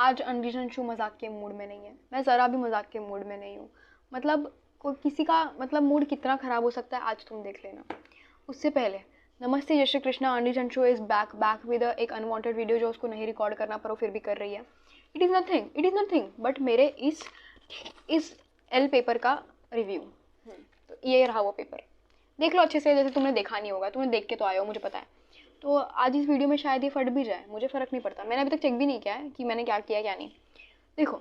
आज अंशु मजाक के मूड में नहीं है, मैं ज़रा भी मजाक के मूड में नहीं हूँ। मतलब कोई किसी का मतलब मूड कितना ख़राब हो सकता है आज तुम देख लेना। उससे पहले नमस्ते जय Shri Krishna, Anshu is back with एक अनवांटेड वीडियो जो उसको नहीं रिकॉर्ड करना पर वो फिर भी कर रही है। इट इज़ नथिंग बट मेरे इस एल पेपर का रिव्यू। तो ये रहा वो पेपर, देख लो अच्छे से, जैसे तुमने देखा नहीं होगा, तुमने देख के तो आए हो मुझे पता है। तो आज इस वीडियो में शायद ये फट भी जाए, मुझे फ़र्क नहीं पड़ता, मैंने अभी तक चेक भी नहीं किया है कि मैंने क्या किया क्या नहीं। देखो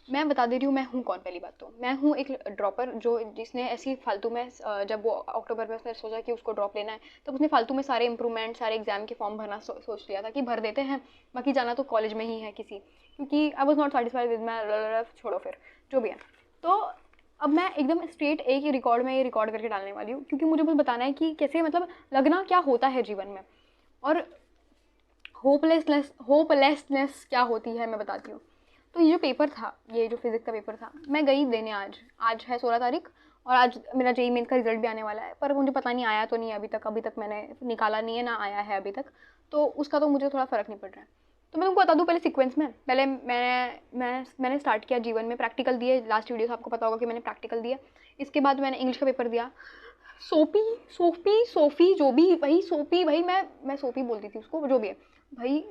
मैं बता दे रही हूँ मैं हूँ कौन। पहली बात तो मैं हूँ एक ड्रॉपर जो जिसने ऐसी फालतू में जब वो अक्टूबर में उसने सोचा कि उसको ड्रॉप लेना है तब उसने फालतू में सारे इंप्रूवमेंट सारे एग्जाम के फॉर्म भरना सोच लिया था कि भर देते हैं, बाकी जाना तो कॉलेज में ही है किसी, क्योंकि I was not satisfied with my, छोड़ो फिर जो भी है। तो अब मैं एकदम स्ट्रेट एक ही रिकॉर्ड में ये रिकॉर्ड करके डालने वाली हूँ, क्योंकि मुझे बस बताना है कि कैसे मतलब लगना क्या होता है जीवन में और होपलेसनेस क्या होती है मैं बताती हूँ। तो ये जो पेपर था, ये जो फिजिक्स का पेपर था, मैं गई देने आज है 16 तारीख और आज मेरा जेईई मेन का रिजल्ट भी आने वाला है, पर मुझे पता नहीं आया तो नहीं अभी तक मैंने निकाला नहीं है ना आया है अभी तक, तो उसका तो मुझे थोड़ा फ़र्क नहीं पड़ रहा है। तो मैं तुमको बता दूँ पहले सीक्वेंस में, पहले मैंने स्टार्ट किया जीवन में, प्रैक्टिकल दिए, लास्ट वीडियो से आपको पता होगा कि मैंने प्रैक्टिकल दिया। इसके बाद मैंने इंग्लिश का पेपर दिया। सोफ़ी जो भी भाई, सोफ़ी भाई, मैं सोफ़ी बोलती थी उसको, जो भी है भाई,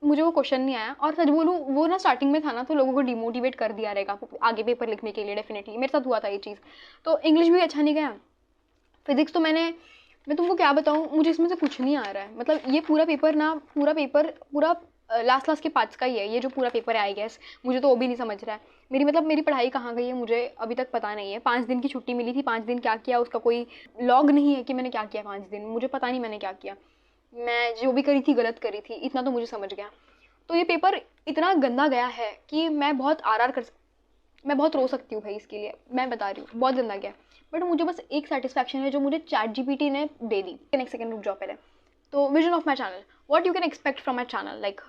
मुझे वो क्वेश्चन नहीं आया। और सच बोलूँ वो ना स्टार्टिंग में था ना तो लोगों को डिमोटिवेट कर दिया रहेगा आगे पेपर लिखने के लिए, डेफिनेटली मेरे साथ हुआ था ये चीज़। तो इंग्लिश भी अच्छा नहीं गया, फिजिक्स तो मैं तुमको क्या बताऊँ, मुझे इसमें से कुछ नहीं आ रहा है। मतलब ये पूरा पेपर लास्ट के पार्ट्स का ही है ये जो पूरा पेपर है, आई गेस मुझे तो वो भी नहीं समझ रहा है। मेरी पढ़ाई कहाँ गई है मुझे अभी तक पता नहीं है। 5 दिन की छुट्टी मिली थी, 5 दिन क्या किया उसका कोई लॉग नहीं है कि मैंने क्या किया 5 दिन, मुझे पता नहीं मैंने क्या किया। मैं जो भी करी थी गलत करी थी, इतना तो मुझे समझ गया। तो ये पेपर इतना गंदा गया है कि मैं बहुत रो सकती हूँ भाई इसके लिए, मैं बता रही हूँ बहुत गंदा गया। बट मुझे बस एक सेटिस्फैक्शन है जो मुझे ChatGPT ने दे दी। नेक्स्ट सेकंड रुक जाओ पहले। तो vision of my channel, what you can expect from my channel, like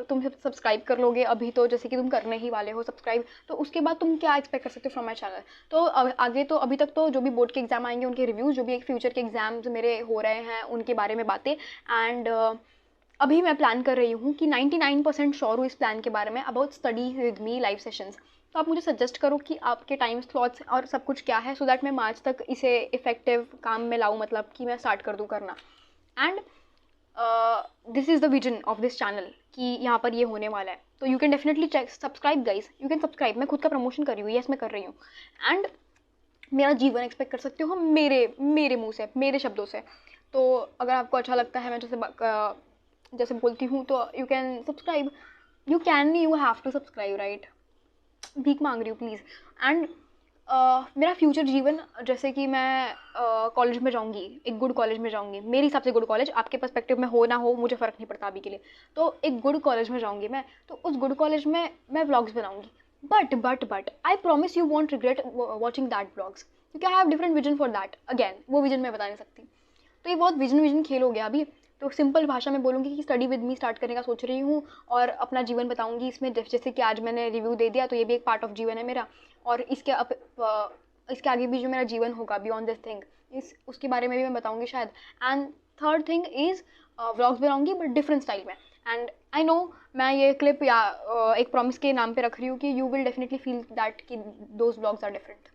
तुम सब्सक्राइब कर लोगे अभी तो, जैसे कि तुम करने ही वाले हो सब्सक्राइब, तो उसके बाद तुम क्या एक्सपेक्ट कर सकते हो फ्रॉम माई चैनल। तो आगे तो अभी तक तो जो भी बोर्ड के एग्जाम आएंगे उनके रिव्यूज़, जो भी एक फ्यूचर के एग्जाम्स मेरे हो रहे हैं उनके बारे में बातें। एंड अभी मैं प्लान कर रही हूँ कि 99% श्योर हूँ इस प्लान के बारे में, about study with me live sessions. तो आप मुझे सजेस्ट करो कि आपके टाइम स्लॉट्स और सब कुछ क्या है, सो दैट मैं मार्च तक इसे इफेक्टिव काम में लाऊँ, मतलब कि मैं स्टार्ट कर दूँ करना। And this is the vision of this channel कि यहाँ पर ये होने वाला है। तो you can definitely check, subscribe guys, you can subscribe. मैं खुद का प्रमोशन कर रही हूँ, यस मैं कर रही हूँ। एंड मेरा जीवन एक्सपेक्ट कर सकते हो मेरे मुंह से, मेरे शब्दों से। तो अगर आपको अच्छा लगता है मैं जैसे बोलती हूँ तो you can subscribe, you have to subscribe, right. भीख मांग रही हूँ प्लीज़। एंड मेरा फ्यूचर जीवन, जैसे कि मैं कॉलेज में जाऊँगी, एक गुड कॉलेज में जाऊँगी, मेरे हिसाब से गुड कॉलेज, आपके पर्सपेक्टिव में हो ना हो मुझे फ़र्क नहीं पड़ता अभी के लिए। तो एक गुड कॉलेज में जाऊँगी मैं, तो उस गुड कॉलेज में मैं व्लॉग्स बनाऊँगी। But I promise you won't regret watching that vlogs, क्योंकि I have different vision for that. Again वो विजन मैं बता नहीं सकती, तो ये बहुत विजन खेल हो गया अभी। तो सिंपल भाषा में बोलूँगी कि स्टडी विद मी स्टार्ट करने का सोच रही हूँ और अपना जीवन बताऊँगी इसमें, जैसे कि आज मैंने रिव्यू दे दिया तो ये भी एक पार्ट ऑफ जीवन है मेरा। और इसके आगे भी जो मेरा जीवन होगा बियॉन्ड दिस थिंग, उसके बारे में भी मैं बताऊँगी शायद। And third thing is vlogs बनाऊँगी बट डिफरेंट स्टाइल में। एंड आई नो मैं ये क्लिप या एक प्रॉमिस के नाम पे रख रही हूँ कि you will definitely feel that कि those vlogs are different.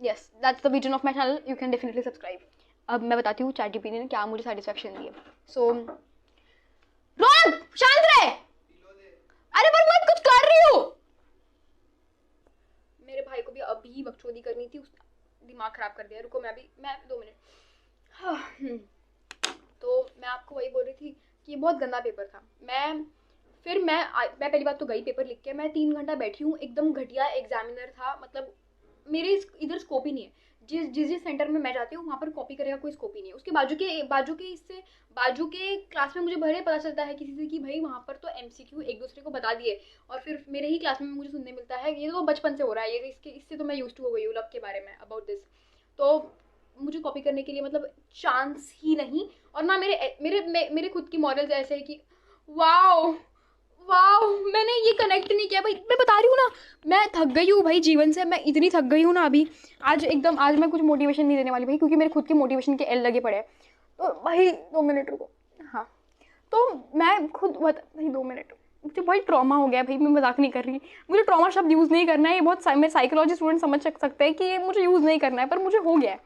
Yes that's the vision of my channel, you can definitely subscribe. अब मैं बताती हूँ ChatGPT ने क्या मुझे सेटिस्फैक्शन दी है। सो रोहन शांत रहे, अरे पर मैं कुछ कर रही हूँ। मेरे भाई को भी अभी बकचोदी करनी थी, उसने दिमाग खराब कर दिया। रुको मैं 2 मिनट। तो मैं आपको वही बोल रही थी कि ये बहुत गंदा पेपर था। मैं पहली बात तो गई पेपर लिख के, मैं 3 घंटा बैठी हूँ, एकदम घटिया एग्जामिनर था। मतलब मेरे इधर स्कोप ही नहीं है, जिस सेंटर में मैं जाती हूँ वहाँ पर कॉपी करेगा कोई स्कोप ही नहीं है। उसके बाजू के क्लास में मुझे भले पता चलता है किसी से कि भाई वहाँ पर तो MCQ एक दूसरे को बता दिए, और फिर मेरे ही क्लास में मुझे सुनने मिलता है, ये तो बचपन से हो रहा है, ये इससे तो मैं यूज्ड टू हो गई हूँ लव के बारे में अबाउट दिस। तो मुझे कॉपी करने के लिए मतलब चांस ही नहीं। और ना मेरे खुद की मॉरल्स ऐसे है कि वाओ मैंने ये कनेक्ट नहीं किया भाई। मैं बता रही हूँ ना, मैं थक गई हूँ भाई जीवन से, मैं इतनी थक गई हूँ ना अभी। आज मैं कुछ मोटिवेशन नहीं देने वाली भाई, क्योंकि मेरे खुद के मोटिवेशन के एल लगे पड़े हैं। तो भाई 2 मिनट रुको। हाँ तो मैं खुद भाई 2 मिनट, मुझे बहुत ट्रॉमा हो गया भाई, मैं मजाक नहीं कर रही, मुझे ट्रॉमा शब्द यूज़ नहीं करना है, ये बहुत मेरे साइकोलॉजी स्टूडेंट समझ सकते हैं कि ये मुझे यूज़ नहीं करना है, पर मुझे हो गया है।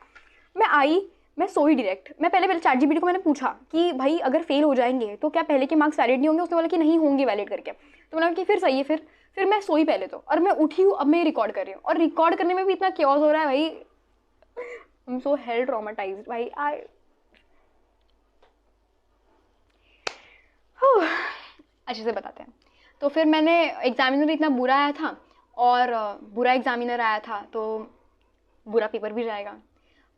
मैं आई, मैं सोई डायरेक्ट। मैं पहले ChatGPT को मैंने पूछा कि भाई अगर फेल हो जाएंगे तो क्या पहले के मार्क्स वैलिड नहीं होंगे? उसने बोला कि नहीं होंगे वैलिड करके। तो मैंने कहा कि फिर सही है। फिर मैं सोई पहले तो, और मैं उठी हूँ, अब मैं रिकॉर्ड कर रही हूँ, और रिकॉर्ड करने में भी इतना क्योस हो रहा है भाई, आई एम सो हेल ट्रॉमाटाइज्ड भाई। अच्छे से बताते हैं। तो फिर मैंने, एग्जामिनर इतना बुरा आया था, और बुरा एग्जामिनर आया था तो बुरा पेपर भी जाएगा,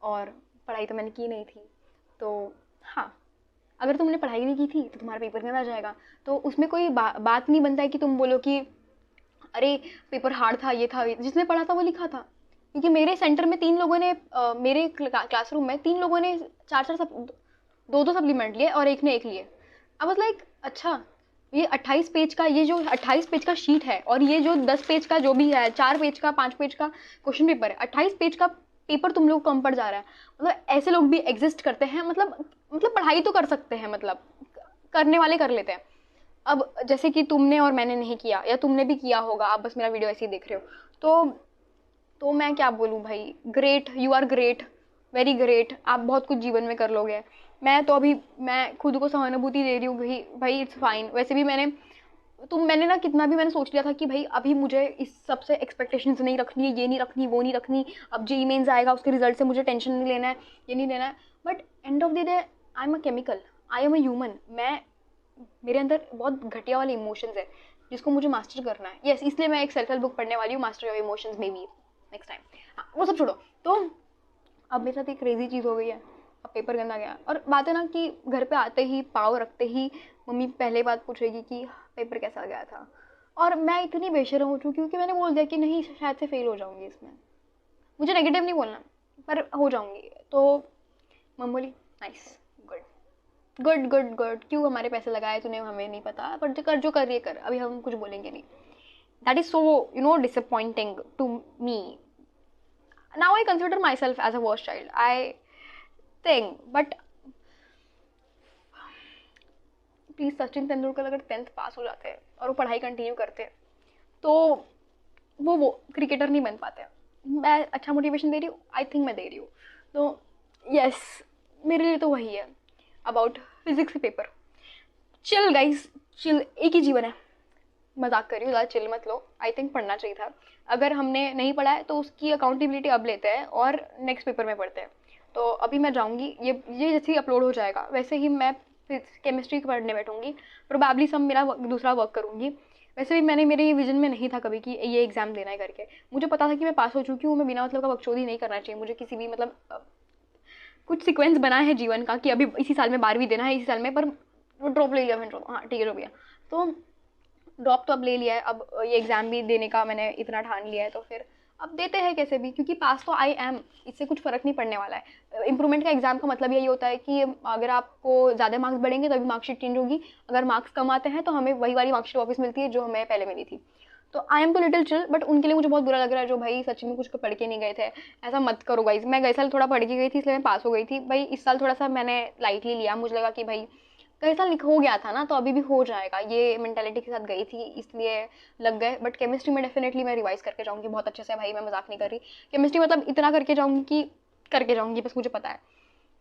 और पढ़ाई तो मैंने की नहीं थी। तो हाँ, अगर तुमने पढ़ाई नहीं की थी तो तुम्हारा पेपर गंदा जाएगा। तो उसमें कोई बात नहीं बनता है कि तुम बोलो कि अरे पेपर हार्ड था, ये था, जिसने पढ़ा था वो लिखा था। क्योंकि मेरे सेंटर में 3 लोगों ने, मेरे क्लासरूम में 3 लोगों ने 4 2 सप्लीमेंट लिए और एक ने 1 लिए। आई वाज लाइक अच्छा, ये 28 पेज का, ये जो 28 पेज का शीट है, और ये जो 10 पेज का जो भी है, 4 पेज का 5 पेज का क्वेश्चन पेपर है, 28 पेज का पेपर तुम लोग कम पड़ जा रहा है। मतलब ऐसे लोग भी एग्जिस्ट करते हैं, मतलब पढ़ाई तो कर सकते हैं, मतलब करने वाले कर लेते हैं। अब जैसे कि तुमने और मैंने नहीं किया, या तुमने भी किया होगा, आप बस मेरा वीडियो ऐसे ही देख रहे हो, तो मैं क्या बोलूँ भाई, great, you are great, very great, आप बहुत कुछ जीवन में कर लोगे। मैं तो अभी, मैं खुद को सहानुभूति दे रही हूँ भाई इट्स फाइन। वैसे भी मैंने ना कितना भी मैंने सोच लिया था कि भाई अभी मुझे इस सबसे एक्सपेक्टेशंस नहीं रखनी है, ये नहीं रखनी, वो नहीं रखनी, अब जेईई मेंस आएगा, उसके रिजल्ट से मुझे टेंशन नहीं लेना है, ये नहीं लेना है। But end of the day I am a chemical, I am a human. मेरे अंदर बहुत घटिया वाले इमोशंस है जिसको मुझे मास्टर करना है। यस, इसलिए मैं एक सेल्फ हेल्प बुक पढ़ने वाली हूँ, master your emotions, may be next time. हाँ, वो सब छोड़ो। तो अब मेरे साथ एक क्रेजी चीज़ हो गई है, अब पेपर गंदा गया, और बात है ना कि घर पे आते ही, पाव रखते ही मम्मी पहले बात पूछेगी कि पेपर कैसा गया था, और मैं इतनी बेशर्म हो चुकी हूँ कि मैंने बोल दिया कि नहीं, शायद से फेल हो जाऊंगी इसमें। मुझे नेगेटिव नहीं बोलना, पर हो जाऊंगी। तो मम्मी बोली nice, good good good good, क्यों हमारे पैसे लगाए तूने, हमें नहीं पता, पर जो कर रही है कर, अभी हम कुछ बोलेंगे नहीं। That is so disappointing to me. Now I consider myself as a worst child, I think, but please Sachin Tendulkar अगर 10th पास हो जाते हैं और वो पढ़ाई कंटिन्यू करते हैं तो वो क्रिकेटर नहीं बन पाते। मैं अच्छा मोटिवेशन दे रही हूँ, आई थिंक मैं दे रही हूँ। तो यस, मेरे लिए तो वही है about physics paper. Chill guys, chill, एक ही जीवन है, मजाक कर रही हूँ, ज़्यादा चिल मत लो। आई थिंक पढ़ना चाहिए था। अगर हमने नहीं पढ़ा है तो उसकी अकाउंटेबिलिटी अब लेते हैं और नेक्स्ट पेपर में पढ़ते हैं। तो अभी मैं जाऊँगी, ये जैसे ही अपलोड हो जाएगा वैसे ही मैं केमिस्ट्री पढ़ने बैठूंगी, प्रोबेबली सब मेरा दूसरा वर्क करूँगी। वैसे भी मेरे विजन में नहीं था कभी कि ये एग्ज़ाम देना है करके। मुझे पता था कि मैं पास हो चुकी हूँ, मैं बिना मतलब का बकचोदी नहीं करना चाहिए मुझे किसी भी, मतलब कुछ सीक्वेंस बना है जीवन का कि अभी इसी साल में 12वीं देना है, इसी साल में, पर ड्रॉप ले लिया मैंने, ड्रॉप, हाँ ठीक है, जो भैया। तो ड्रॉप तो अब ले लिया है, अब ये एग्ज़ाम भी देने का मैंने इतना ठान लिया है, तो फिर अब देते हैं कैसे भी, क्योंकि पास तो आई एम, इससे कुछ फ़र्क नहीं पड़ने वाला है। इंप्रूवमेंट का एग्ज़ाम का मतलब यही होता है कि अगर आपको ज़्यादा मार्क्स बढ़ेंगे तभी मार्कशीट चेंज होगी, अगर मार्क्स कम आते हैं तो हमें वही वाली मार्कशीट वापस मिलती है जो हमें पहले मिली थी। तो आई एम तो लिटिल चिल, बट उनके लिए मुझे बहुत बुरा लग रहा है जो भाई सच में कुछ पढ़ के नहीं गए थे। ऐसा मत करो गाइज, मैं गए साल थोड़ा पढ़ के गई थी इसलिए मैं पास हो गई थी भाई, इस साल थोड़ा सा मैंने लाइटली लिया, मुझे लगा कि भाई कई साल हो गया था ना, तो अभी भी हो जाएगा, ये मेंटालिटी के साथ गई थी इसलिए लग गए। बट केमिस्ट्री में डेफिनेटली मैं रिवाइज करके जाऊंगी बहुत अच्छे से भाई, मैं मजाक नहीं कर रही। केमिस्ट्री मतलब इतना करके जाऊंगी कि करके जाऊंगी, बस मुझे पता है।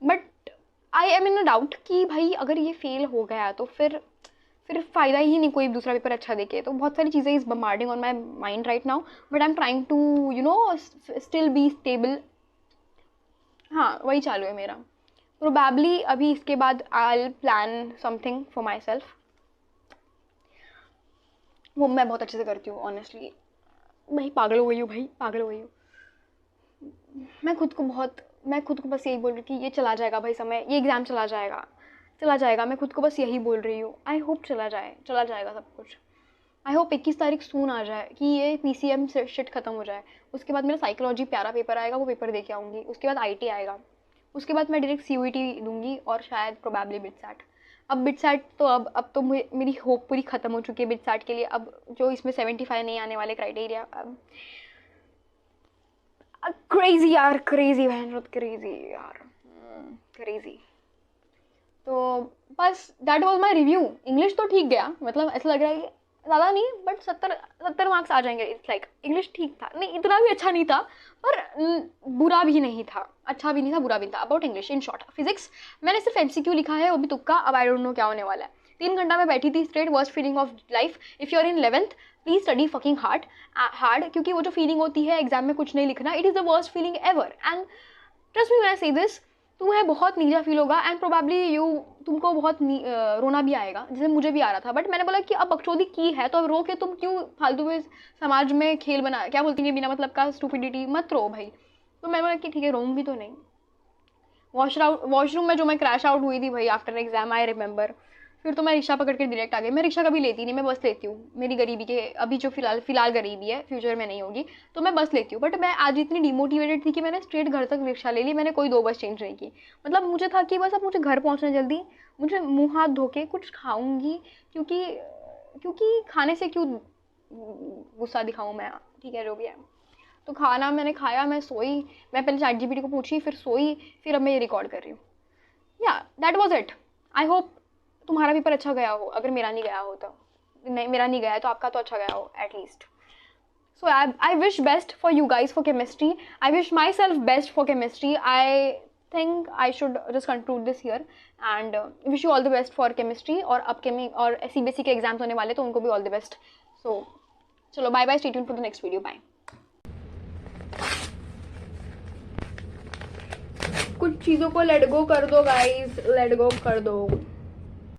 But I M in a doubt कि भाई अगर ये फेल हो गया तो फिर फ़ायदा ही नहीं कोई दूसरा पेपर अच्छा देके। तो बहुत सारी चीज़ें is bombarding on my mind right now, but I am trying to still be stable. हाँ, वही चालू है मेरा। प्रोबेबली अभी इसके बाद I will plan something for myself. वो मैं बहुत अच्छे से करती हूँ ऑनेस्टली, मैं पागल हो गई हूँ भाई, पागल हो गई हूँ। मैं खुद को बस यही बोल रही हूँ कि ये चला जाएगा भाई समय, ये एग्ज़ाम चला जाएगा, चला जाएगा। मैं खुद को बस यही बोल रही हूँ, आई होप चला जाएगा सब कुछ। आई होप 21 तारीख सून आ जाए कि ये PCM शिट खत्म हो जाए। उसके बाद मेरा साइकोलॉजी प्यारा पेपर आएगा, वो पेपर दे के आऊँगी। उसके बाद IT आएगा, उसके बाद मैं डायरेक्ट CUET दूंगी, और शायद प्रोबेबली बिटसैट। अब बिटसैट तो अब तो मेरी होप पूरी ख़त्म हो चुकी है बिटसैट के लिए। अब जो इसमें 75 नहीं आने वाले क्राइटेरिया, अब क्रेजी यार, क्रेजी बहन, क्रेजी यार, क्रेजी। तो बस that was my review. English तो ठीक गया, मतलब ऐसा लग रहा है कि ज़्यादा नहीं बट 70 मार्क्स आ जाएंगे. इट्स लाइक इंग्लिश ठीक था, नहीं इतना भी अच्छा नहीं था पर बुरा भी नहीं था, अच्छा भी नहीं था, बुरा भी नहीं था. About English in short. Physics मैंने सिर्फ MCQ लिखा है, वो भी तुक्का. अब आई डोंट नो क्या होने वाला है. 3 घंटा मैं बैठी थी straight. Worst feeling of life. If you are in 11th please study fucking hard, क्योंकि वो जो फीलिंग होती है एग्जाम में कुछ नहीं लिखना, it is the worst feeling ever. And trust me when I से दिस, तुम्हें बहुत नीचा फील होगा एंड प्रोबेबली तुमको बहुत रोना भी आएगा, जैसे मुझे भी आ रहा था. बट मैंने बोला कि अब बकचोदी की है तो अब रो के तुम क्यों फालतू में समाज में खेल बना, क्या बोलती है, बिना मतलब का स्टूपिडिटी मत रो भाई. तो मैंने बोला कि ठीक है रोऊंगी तो नहीं. वॉशरूम में जो मैं क्रैश आउट हुई थी भाई आफ्टर एग्जाम, आई रिमेंबर. फिर तो मैं रिक्शा पकड़ के डायरेक्ट आ गई. मैं रिक्शा कभी लेती नहीं, मैं बस लेती हूँ. मेरी गरीबी के अभी जो फिलहाल गरीबी है, फ्यूचर में नहीं होगी, तो मैं बस लेती हूँ. बट मैं आज इतनी डिमोटिवेटेड थी कि मैंने स्ट्रेट घर तक रिक्शा ले ली. मैंने कोई 2 बस चेंज नहीं की. मतलब मुझे था कि बस अब मुझे घर पहुँचना जल्दी, मुझे मुँह हाथ धो के कुछ खाऊंगी, क्योंकि खाने से क्यों गुस्सा दिखाऊँ मैं. ठीक है जो भी है. तो खाना मैंने खाया, मैं सोई. मैं पहले ChatGPT को पूछी, फिर सोई, फिर अब मैं ये रिकॉर्ड कर रही हूँ. या that was it. I hope तुम्हारा पेपर अच्छा गया हो. अगर मेरा नहीं गया हो तो नहीं, मेरा नहीं गया है तो आपका तो अच्छा गया हो at least. So I wish best for you guys for chemistry. I wish my self best for chemistry. I think I should just conclude this year and wish you all the best for chemistry. और upcoming और CBSE के exams होने वाले तो उनको भी all the best. So चलो bye bye. Stay tuned for the next video. Bye. कुछ चीज़ों को लेट गो कर दो गाइज, लेट गो कर दो.